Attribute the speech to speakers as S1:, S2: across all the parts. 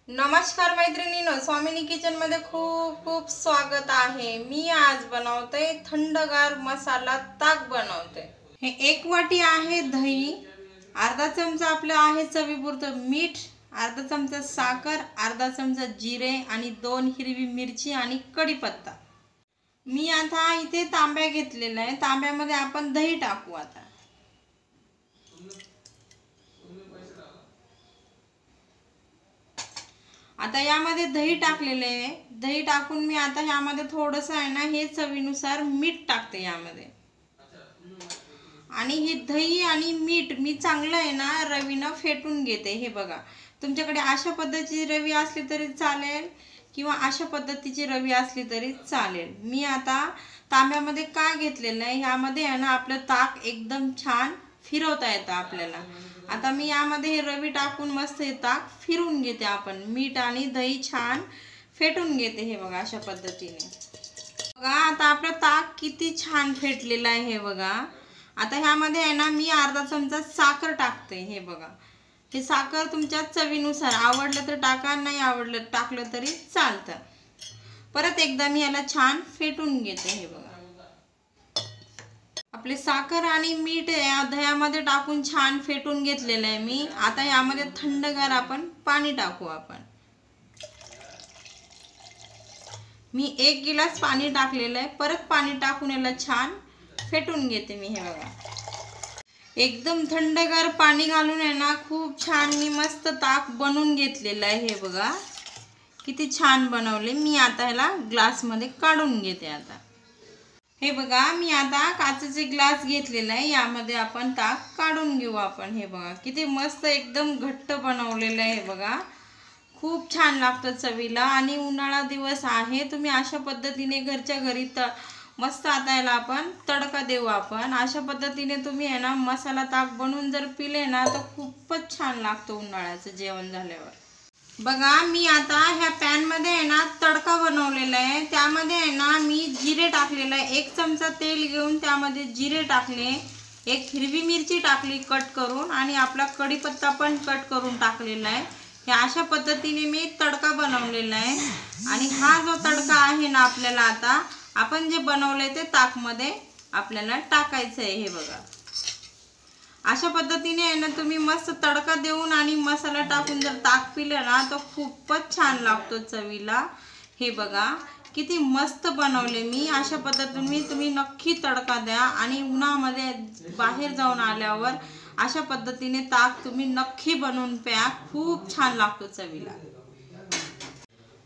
S1: नमस्कार मैत्रिणींनो, स्वामिनी किचन मध्ये खूप खूप स्वागत आहे। मी आज बनवते थंडगार मसाला ताक बनवते। हे एक वाटी आहे दही, अर्धा चमचा आपलं आहे चवीपुरतं मीठ, अर्धा चमचा साखर, अर्धा चमचा जिरे आणि 2 हिरवी मिरची आणि कढीपत्ता। मी आता इथे तांब्या घेतलेला आहे, तांब्यामध्ये आपण दही टाकू। आता यामध्ये दही टाकलेले आहे। दही टाकून मी आता यामध्ये थोडंसं आहे ना, हे चवीनुसार मीठ टाकते यामध्ये। आणि हे दही आणि मीठ मी चांगलं आहे ना रवीनं फेटून घेते। हे बघा, तुमच्याकडे अशा पद्धतीची रवी असली तरी चालेल किंवा अशा पद्धतीची रवी असली तरी चालेल। मी आता तांब्यामध्ये का घेतलेलं आहे, यामध्ये आहे ना आपलं ताक एकदम छान फिरवता येतं आपल्याला। आता मी यामध्ये हे रवी टाकून मस्त हे ताक फिरून घेते। आपण मीठ आणि दही छान फेटून घेते। हे बघा अशा पद्धतीने। बघा आता आपलं ताक किती छान फेटलेलं आहे। हे बघा, आता ह्यामध्ये आहे ना मी अर्धा चमचा साखर टाकते। हे बघा, हे साखर तुमच्या चवीनुसार, आवडलं तर टाका, नाही आवडलं टाकलं तरी चालतं। परत एकदा मी याला छान फेटून घेते। हे बघा, आपले साखर आणि मीठ या दह्यामध्ये टाकून छान फेटून घेतलेलं आहे मी। आता यामध्ये थंडगार आपण पाणी टाकू। मी 1 गिलास पाणी टाकलेलं आहे। परत पाणी टाकून याला छान फेटून घेते मी। हे बघा, एकदम थंडगार पाणी घालून आहे ना खूप छान मी मस्त ताक बनवून घेतलेलं आहे। हे बघा किती छान बनवले मी। आता ह्याला ग्लास मध्ये काढून घेते। आता हे बघा, मी आता काचेचे ग्लास घेतलेला आहे, यामध्ये आपण ताक काढून घेऊ आपण। हे बघा किती मस्त एकदम घट्ट बनवलेलं आहे। बघा खूप छान लागतं चवीला। आणि उन्हाळा दिवस आहे, तुम्ही अशा पद्धतीने घरच्या घरी मस्त आता याला आपण तडका देऊ। आपण अशा पद्धतीने तुम्ही आहे ना मसाला ताक बनवून जर पिले ना तर खूपच छान लागतं उन्हाळ्याचं जेवण झाल्यावर। बघा मी आता ह्या पॅन मध्ये आहे ना तडका बनवलेला आहे। त्यामध्ये आहे ना मी जिरे टाकलेलं आहे। 1 चमचा तेल घेऊन त्यामध्ये जिरे टाकले, 1 हिरवी मिरची टाकली कट करून, आणि आपला कढीपत्ता पण कट करून टाकलेला आहे। हे अशा पद्धतीने मी तडका बनवलेला आहे। आणि हा जो तडका आहे ना आपल्याला आता आपण जे बनवले ते ताकमध्ये आपल्याला टाकायचं आहे। हे बघा अशा पद्धतीने आहे ना तुम्ही मस्त तडका देऊन आणि मसाला टाकून जर ताक पिलं ना तर खूपच छान लागतो चवीला। हे बघा किती मस्त बनवले मी। अशा पद्धतीने तुम्ही नक्की तडका द्या आणि उन्हामध्ये बाहेर जाऊन आल्यावर अशा पद्धतीने ताक तुम्ही नक्की बनवून प्या, खूप छान लागतो चवीला।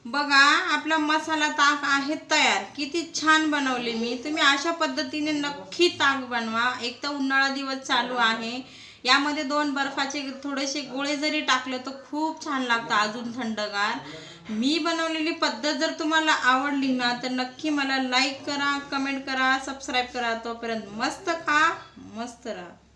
S1: बघा आपला मसाला ताक आहे तयार। किती छान बनवले मी। तुम्ही अशा पद्धतीने नक्की ताक बनवा। एक तर उन्हाळा दिवस चालू आहे, यामध्ये 2 बर्फाचे थोडेसे गोळे जरी टाकले तर खूप छान लागतं, अजून थंडगार। मी बनवलेली पद्धत जर तुम्हाला आवडली ना तर नक्की मला लाईक करा, कमेंट करा, सबस्क्राईब करा। तोपर्यंत मस्त खा, मस्त राहा।